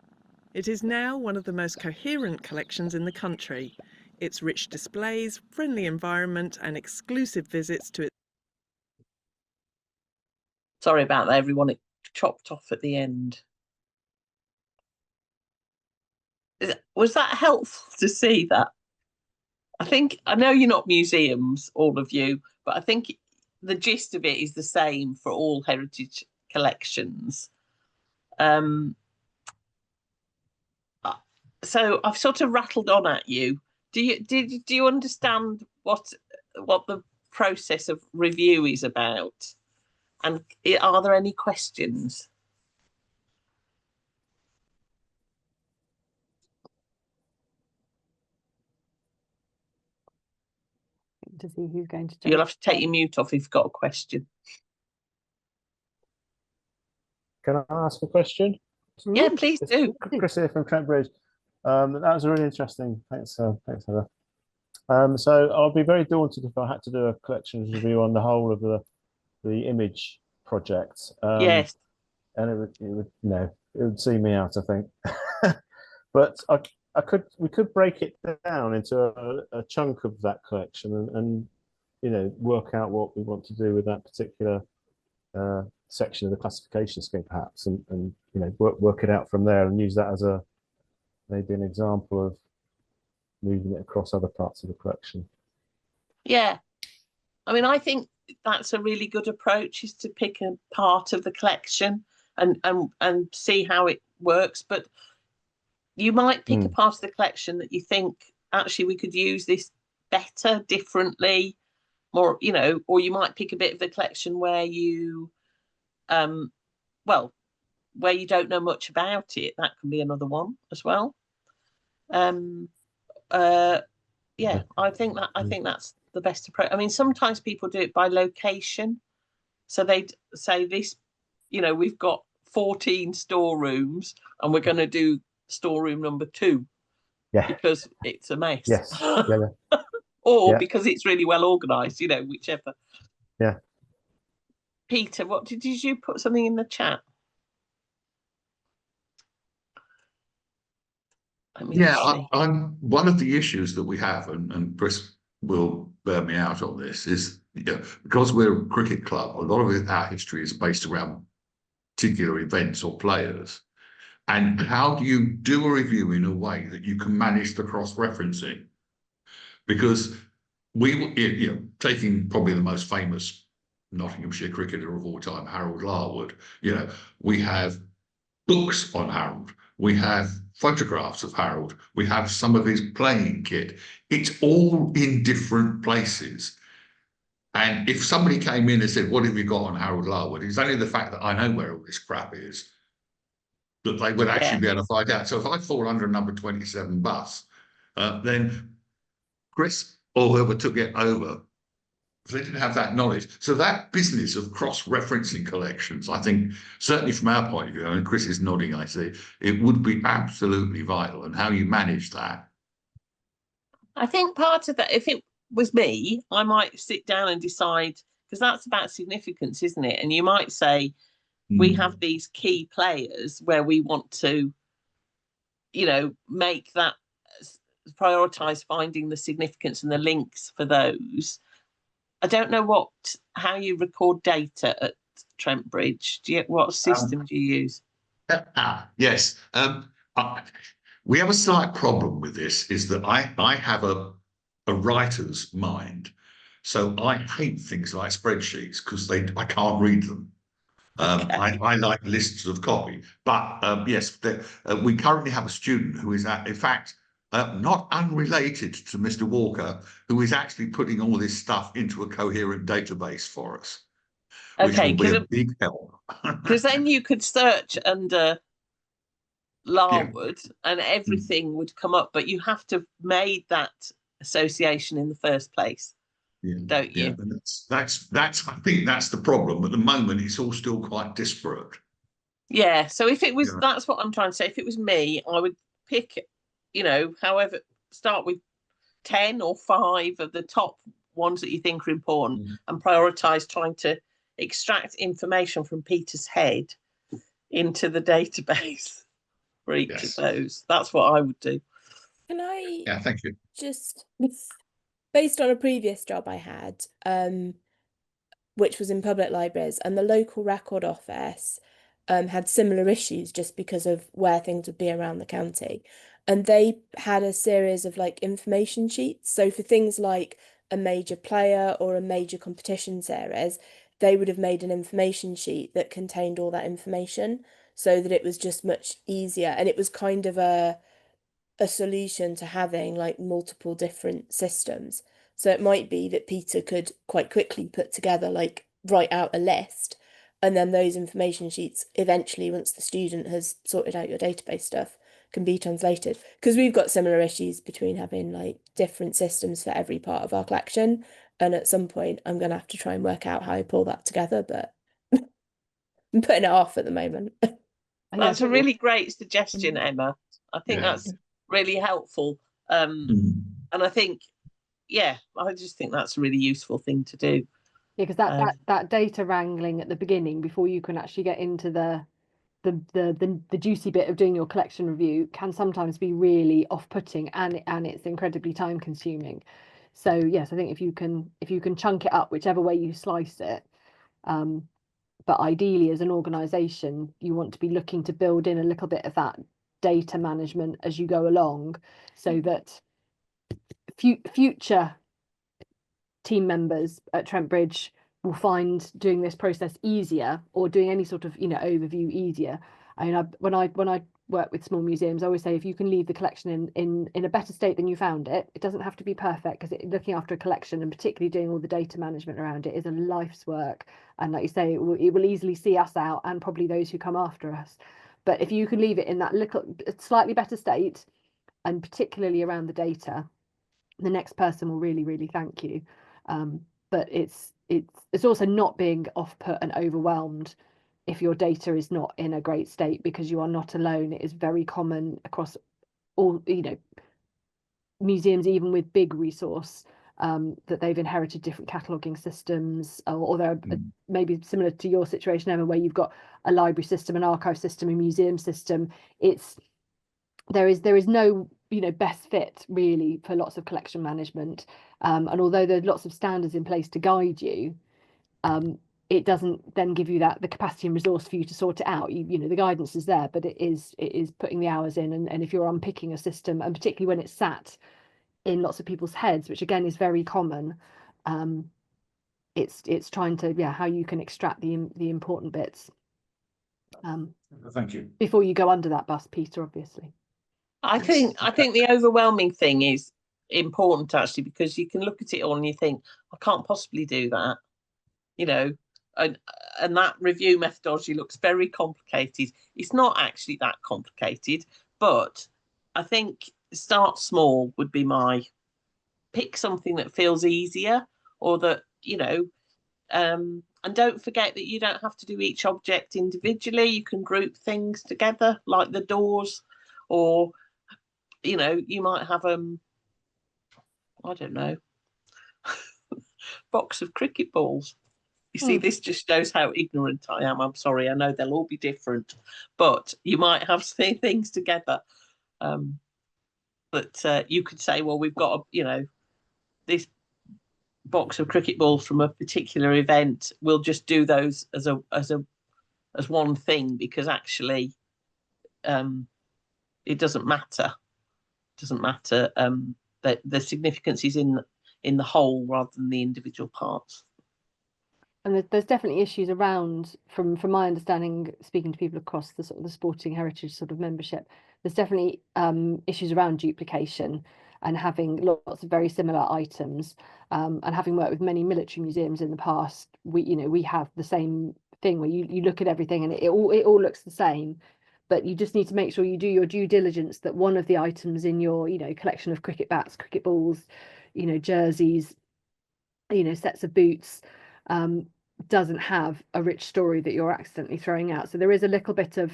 It is now one of the most coherent collections in the country. Its rich displays, friendly environment and exclusive visits to its... Sorry about that, everyone. It chopped off at the end. Was that helpful to see that? I know you're not museums, all of you, but I think the gist of it is the same for all heritage collections. So I've sort of rattled on at you do you understand what the process of review is about? And are there any questions? To see who's going to You'll have to take your mute off if you've got a question. Can I ask a question? Yeah, please do. Chris here from Trent Bridge. That was really interesting. Thanks, Heather. So I'll be very daunted if I had to do a collections review on the whole of the image project. Yes. And it would see me out, I think. But we could break it down into a chunk of that collection and work out what we want to do with that particular section of the classification scheme, perhaps, and work it out from there and use that as maybe an example of moving it across other parts of the collection. Yeah, I mean, I think that's a really good approach, is to pick a part of the collection and see how it works. But you might pick a part of the collection that you think, actually, we could use this better, differently, more, or you might pick a bit of the collection where you, where you don't know much about it. That can be another one as well. Yeah, I think that's the best approach. I mean, sometimes people do it by location. So they'd say this, we've got 14 storerooms and we're going to do storeroom number 2. Yeah. Because it's a mess. Yes. Yeah. Or because it's really well organised, whichever. Yeah. Peter, did you put something in the chat? I'm one of the issues that we have, and Chris will bear me out on this, is because we're a cricket club, a lot of our history is based around particular events or players. And how do you do a review in a way that you can manage the cross-referencing? Because taking probably the most famous Nottinghamshire cricketer of all time, Harold Larwood, we have books on Harold. We have photographs of Harold. We have some of his playing kit. It's all in different places. And if somebody came in and said, what have you got on Harold Larwood? It's only the fact that I know where all this crap is that they would actually be able to find out. So if I fall under number 27 bus, then Chris or whoever took it over, they didn't have that knowledge. So that business of cross-referencing collections, I think, certainly from our point of view, and Chris is nodding, I see, it would be absolutely vital. And how you manage that. I think part of that, if it was me, I might sit down and decide, because that's about significance, isn't it? And you might say, we have these key players where we want to, make that, prioritise finding the significance and the links for those. I don't know how you record data at Trent Bridge. What system do you use? Yes. We have a slight problem with this, is that I have a writer's mind. So I hate things like spreadsheets because I can't read them. I like lists of copy. But yes, we currently have a student who is, in fact, not unrelated to Mr. Walker, who is actually putting all this stuff into a coherent database for us, which will be a big help. Because then you could search under Larwood and everything would come up, but you have to have made that association in the first place, don't you? Yeah, that's I think that's the problem. At the moment, it's all still quite disparate. Yeah, so if it was, that's what I'm trying to say. If it was me, I would pick, however, start with 10 or 5 of the top ones that you think are important and prioritise trying to extract information from Peter's head into the database for each of those. That's what I would do. Can I? Yeah, thank you. Just based on a previous job I had, which was in public libraries, and the local record office had similar issues just because of where things would be around the county. And they had a series of information sheets. So for things like a major player or a major competition series, they would have made an information sheet that contained all that information so that it was just much easier. And it was kind of a solution to having like multiple different systems. So it might be that Peter could quite quickly put together, like, write out a list, and then those information sheets eventually, once the student has sorted out your database stuff, can be translated. Because we've got similar issues between having like different systems for every part of our collection. And at some point, I'm going to have to try and work out how I pull that together, but I'm putting it off at the moment. That's a really great suggestion, Emma. I think that's really helpful. And I think, I just think that's a really useful thing to do. Yeah, because that data wrangling at the beginning, before you can actually get into the juicy bit of doing your collection review, can sometimes be really off-putting, and it's incredibly time consuming. So yes, I think if you can chunk it up whichever way you slice it, but ideally as an organization you want to be looking to build in a little bit of that data management as you go along, so that future team members at Trent Bridge will find doing this process easier, or doing any sort of overview easier. I mean, when I work with small museums, I always say, if you can leave the collection in a better state than you found it, it doesn't have to be perfect, because looking after a collection, and particularly doing all the data management around it, is a life's work. And like you say, it will easily see us out, and probably those who come after us. But if you can leave it in that slightly better state, and particularly around the data, the next person will really, really thank you. But it's also not being off-put and overwhelmed if your data is not in a great state, because you are not alone. It is very common across all museums, even with big resource, that they've inherited different cataloguing systems, or they're maybe similar to your situation, Emma, where you've got a library system, an archive system, a museum system. There is no best fit really for lots of collection management, and although there's lots of standards in place to guide you, it doesn't then give you the capacity and resource for you to sort it out. The guidance is there, but it is putting the hours in, and if you're unpicking a system, and particularly when it's sat in lots of people's heads, which again is very common, it's trying to how you can extract the important bits. Thank you. Before you go under that bus, Peter, obviously. I think the overwhelming thing is important, actually, because you can look at it all and you think, I can't possibly do that, and that review methodology looks very complicated. It's not actually that complicated, but I think start small would be my pick. Something that feels easier, or that and don't forget that you don't have to do each object individually. You can group things together, like the doors, or you might have I don't know, box of cricket balls. You see, this just shows how ignorant I am. I'm sorry. I know they'll all be different, but you might have things together. But you could say, well, we've got this box of cricket balls from a particular event. We'll just do those as one thing, because actually, it doesn't matter. That the significance is in the whole rather than the individual parts. And there's definitely issues around, from my understanding, speaking to people across the sort of the sporting heritage sort of membership, there's definitely issues around duplication, and having lots of very similar items. And having worked with many military museums in the past, we have the same thing where you look at everything and it all looks the same. But you just need to make sure you do your due diligence, that one of the items in your collection of cricket bats, cricket balls, jerseys, sets of boots, doesn't have a rich story that you're accidentally throwing out. So there is a little bit of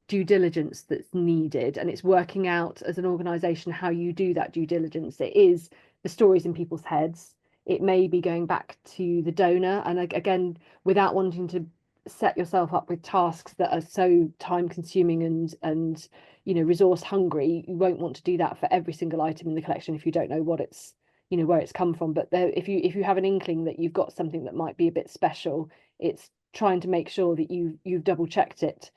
due diligence that's needed, and it's working out as an organization how you do that due diligence. It is the stories in people's heads. It may be going back to the donor, and again, without wanting to set yourself up with tasks that are so time consuming and resource hungry, you won't want to do that for every single item in the collection if you don't know what it's where it's come from. But if you have an inkling that you've got something that might be a bit special, it's trying to make sure that you've double checked it,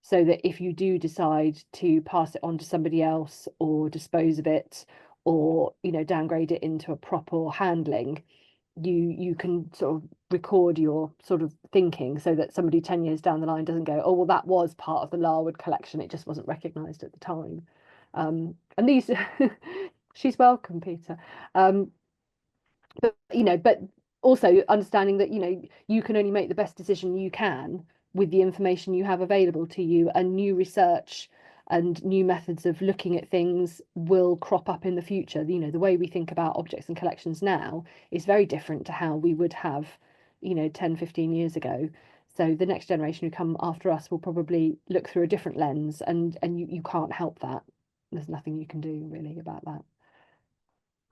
so that if you do decide to pass it on to somebody else, or dispose of it, or downgrade it into a proper handling, you can sort of record your sort of thinking, so that somebody 10 years down the line doesn't go, oh well, that was part of the Larwood collection, it just wasn't recognized at the time. And these, she's welcome, Peter. But but also understanding that you can only make the best decision you can with the information you have available to you, and new research and new methods of looking at things will crop up in the future. The way we think about objects and collections now is very different to how we would have 10, 15 years ago. So the next generation who come after us will probably look through a different lens, and you can't help that. There's nothing you can do really about that.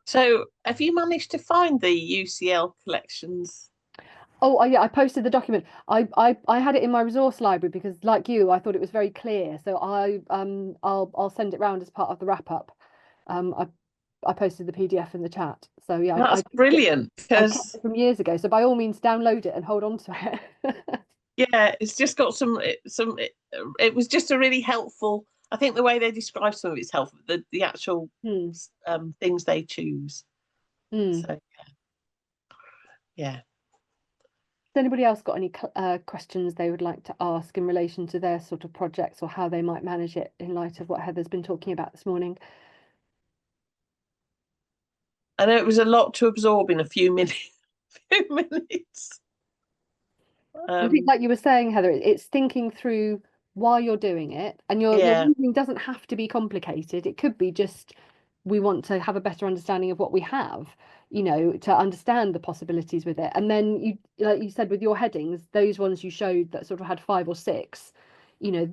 So have you managed to find the UCL collections? Oh, yeah, I posted the document. I had it in my resource library because, like you, I thought it was very clear. So I'll send it round as part of the wrap up. I posted the PDF in the chat. So yeah, That's brilliant, I kept because it from years ago. So by all means, download it and hold on to it. yeah, it's just got it was just a really helpful. I think the way they describe some of it's helpful. The actual things they choose. So yeah. Has anybody else got any questions they would like to ask in relation to their sort of projects, or how they might manage it in light of what Heather's been talking about this morning? I know it was a lot to absorb in a few minutes. I think, like you were saying, Heather, it's thinking through why you're doing it, and your reasoning doesn't have to be complicated. It could be just, we want to have a better understanding of what we have, to understand the possibilities with it. And then you, like you said, with your headings, those ones you showed that sort of had 5 or 6, you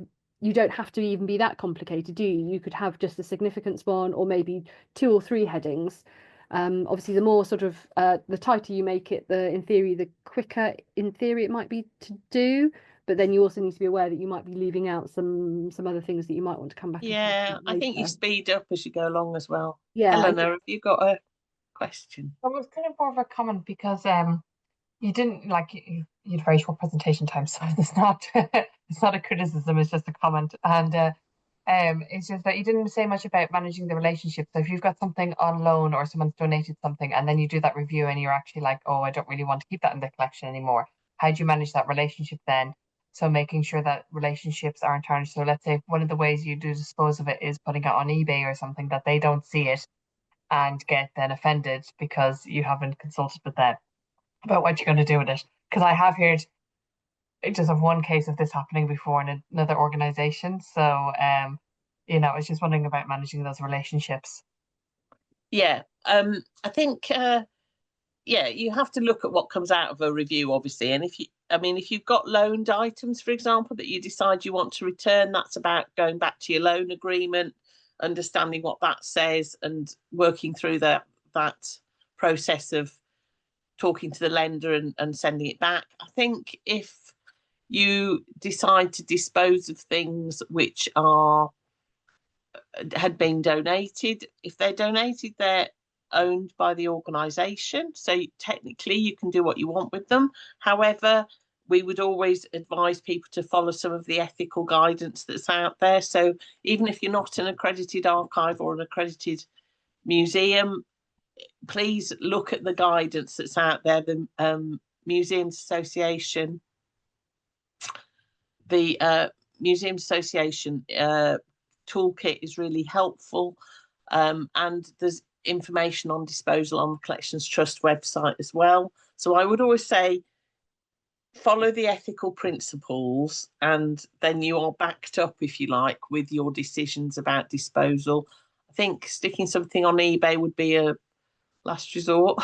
don't have to even be that complicated, do you? You could have just a significance one, or maybe 2 or 3 headings. Obviously, the more sort of the tighter you make it, in theory, the quicker in theory it might be to do. But then you also need to be aware that you might be leaving out some other things that you might want to come back. Yeah, I think you speed up as you go along as well. Yeah, Eleanor, have you got a question? It was kind of more of a comment because you didn't you had very short presentation time, so it's not it's not a criticism, it's just a comment. And it's just that you didn't say much about managing the relationship. So if you've got something on loan or someone's donated something, and then you do that review and you're actually like, oh, I don't really want to keep that in the collection anymore, how do you manage that relationship then? So making sure that relationships aren't tarnished. So let's say one of the ways you do dispose of it is putting it on eBay or something, that they don't see it and get then offended because you haven't consulted with them about what you're going to do with it. Because I have heard just of one case of this happening before in another organization. So I was just wondering about managing those relationships. Yeah, I think you have to look at what comes out of a review, obviously. And if you've got loaned items, for example, that you decide you want to return, that's about going back to your loan agreement, understanding what that says, and working through that process of talking to the lender and sending it back. I think if you decide to dispose of things which had been donated, if they're donated, they're owned by the organisation, so technically you can do what you want with them. However, we would always advise people to follow some of the ethical guidance that's out there. So even if you're not an accredited archive or an accredited museum, please look at the guidance that's out there. The Museums Association, toolkit is really helpful, and there's information on disposal on the Collections Trust website as well. So I would always say follow the ethical principles, and then you are backed up, if you like, with your decisions about disposal. I think sticking something on eBay would be a last resort,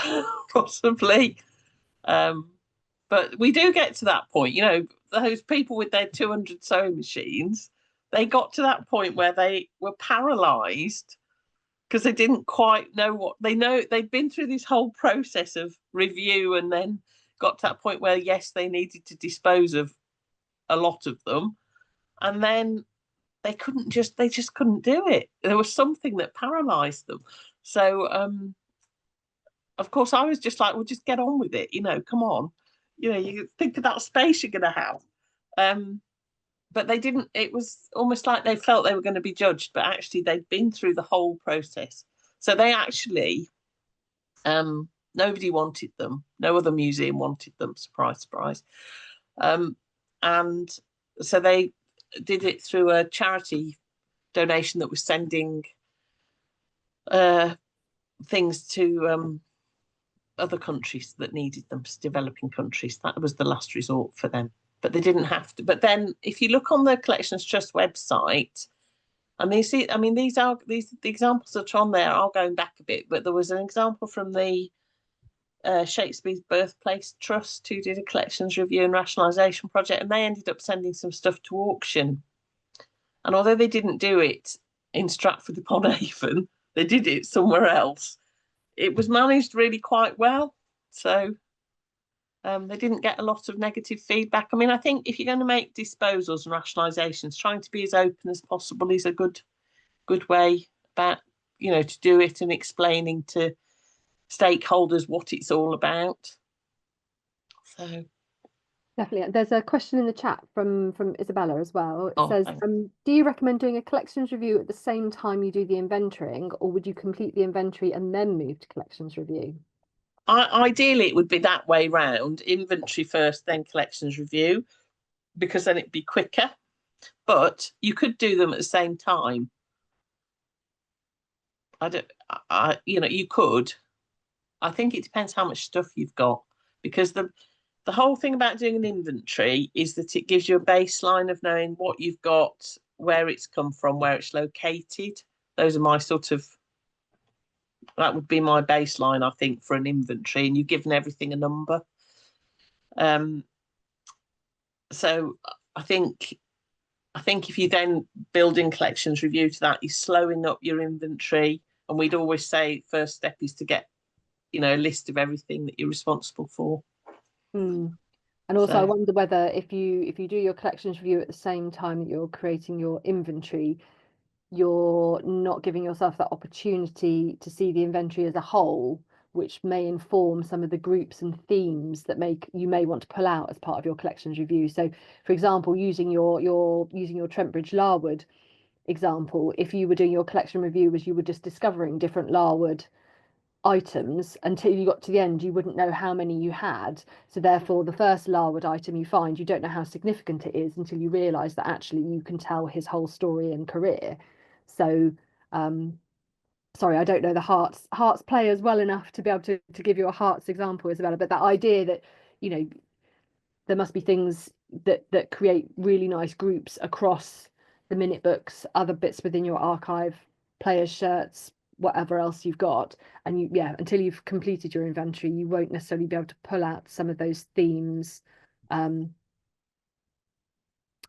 possibly. But we do get to that point, those people with their 200 sewing machines, they got to that point where they were paralyzed because they didn't quite know what they'd been through this whole process of review, and then got to that point where, yes, they needed to dispose of a lot of them, and then they just couldn't do it. There was something that paralyzed them. So of course I was just like, well, just get on with it, come on, you think of that space you're going to have. But they didn't. It was almost like they felt they were going to be judged, but actually they'd been through the whole process. So they actually, nobody wanted them. No other museum wanted them. Surprise, surprise. And so they did it through a charity donation that was sending things to other countries that needed them, developing countries. That was the last resort for them, but they didn't have to. But then if you look on the Collections Trust website, and you see, I mean, the examples that are on there are going back a bit, but there was an example from the Shakespeare's Birthplace Trust, who did a collections review and rationalisation project, and they ended up sending some stuff to auction. And although they didn't do it in Stratford-upon-Avon, they did it somewhere else. It was managed really quite well. So they didn't get a lot of negative feedback. I mean, I think if you're going to make disposals and rationalisations, trying to be as open as possible is a good way about, to do it, and explaining to stakeholders what it's all about. So definitely. There's a question in the chat from Isabella as well. It says, thanks. do you recommend doing a collections review at the same time you do the inventorying, or would you complete the inventory and then move to collections review? Ideally, it would be that way round: inventory first, then collections review, because then it'd be quicker. But you could do them at the same time. You could. I think it depends how much stuff you've got, because the whole thing about doing an inventory is that it gives you a baseline of knowing what you've got, where it's come from, where it's located. Those are that would be my baseline, I think, for an inventory, and you've given everything a number. So I think if you then build in collections review to that, you're slowing up your inventory. And we'd always say first step is to get, a list of everything that you're responsible for. And also, I wonder whether if you do your collections review at the same time that you're creating your inventory, you're not giving yourself that opportunity to see the inventory as a whole, which may inform some of the groups and themes that you may want to pull out as part of your collections review. So, for example, using your Trentbridge Larwood example, if you were doing your collection review as you were just discovering different Larwood items, until you got to the end, you wouldn't know how many you had. So therefore, the first Larwood item you find, you don't know how significant it is until you realise that actually you can tell his whole story and career. So sorry, I don't know the Hearts players well enough to be able to give you a Hearts example, Isabella, but that idea that there must be things that create really nice groups across the minute books, other bits within your archive, players' shirts, whatever else you've got, and until you've completed your inventory, you won't necessarily be able to pull out some of those themes, and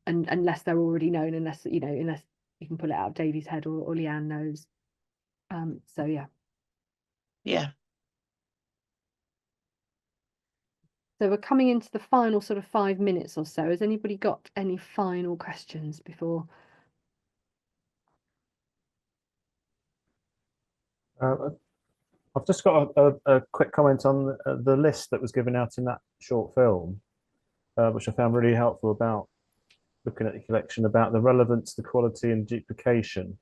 unless they're already known, unless you can pull it out of Davy's head or Leanne knows. So yeah. So we're coming into the final sort of 5 minutes or so. Has anybody got any final questions before? I've just got a quick comment on the list that was given out in that short film, which I found really helpful about looking at the collection, about the relevance, the quality, and duplication,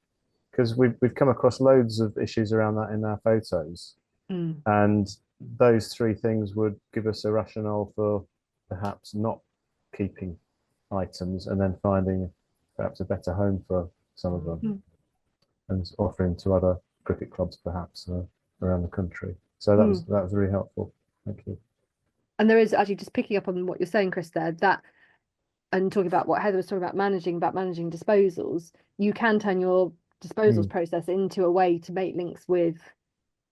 because we've come across loads of issues around that in our photos, and those three things would give us a rationale for perhaps not keeping items and then finding perhaps a better home for some of them, and offering to other cricket clubs perhaps around the country. So that was really helpful. Thank you. And there is actually, just picking up on what you're saying, Chris, there, that, and talking about what Heather was talking about managing disposals, you can turn your disposals process into a way to make links with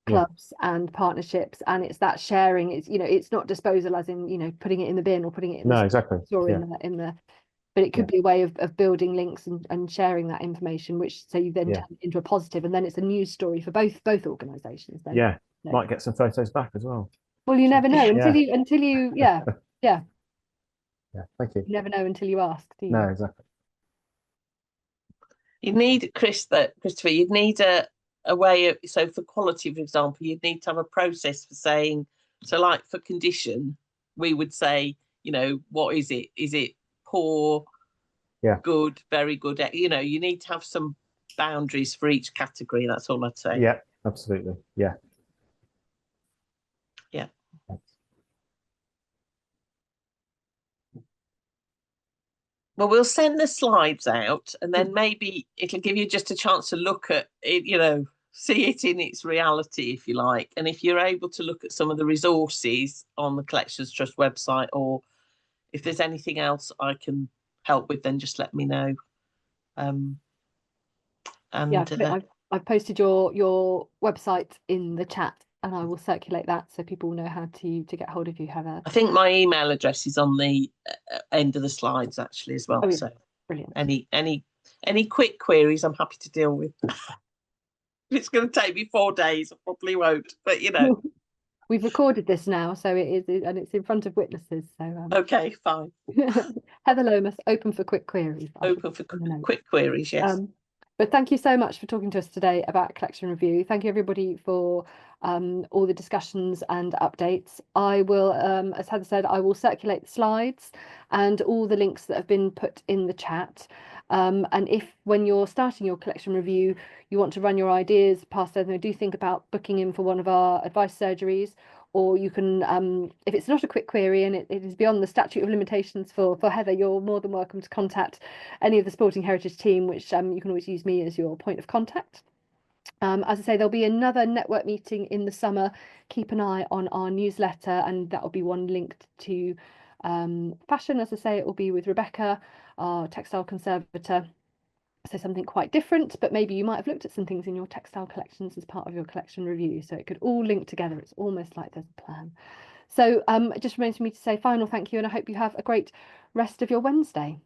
clubs and partnerships, and it's that sharing. It's it's not disposal as in putting it in the bin or putting it in exactly or in the but it could be a way of building links and sharing that information, which so you then turn it into a positive, and then it's a news story for both organizations then. Might get some photos back as well. Well, you never know until you thank you. You never know until you ask, do you? No, exactly. You need, Christopher, you'd need a way of, so for quality, for example, you'd need to have a process for saying, so like for condition, we would say, what is it? Is it poor, good, very good? You need to have some boundaries for each category. That's all I'd say. Yeah, absolutely. Yeah. Well, we'll send the slides out, and then maybe it'll give you just a chance to look at it, see it in its reality, if you like. And if you're able to look at some of the resources on the Collections Trust website, or if there's anything else I can help with, then just let me know. I've posted your website in the chat, and I will circulate that so people know how to get hold of you, Heather. I think my email address is on the end of the slides actually as well. Oh, yeah. So Brilliant. Any quick queries, I'm happy to deal with. If it's going to take me 4 days, I probably won't. But we've recorded this now, so it is, and it's in front of witnesses. So okay, fine. Heather Lomas, open for quick queries. Open for quick queries, yes. But thank you so much for talking to us today about collection review. Thank you everybody for all the discussions and updates. I will, as Heather said, I will circulate the slides and all the links that have been put in the chat. And if when you're starting your collection review, you want to run your ideas past them, do think about booking in for one of our advice surgeries. Or you can, if it's not a quick query and it is beyond the statute of limitations for Heather, you're more than welcome to contact any of the Sporting Heritage team, which you can always use me as your point of contact. As I say, there'll be another network meeting in the summer. Keep an eye on our newsletter, and that will be one linked to fashion. As I say, it will be with Rebecca, our textile conservator. So something quite different, but maybe you might have looked at some things in your textile collections as part of your collection review. So it could all link together. It's almost like there's a plan. So it just remains for me to say final thank you, and I hope you have a great rest of your Wednesday.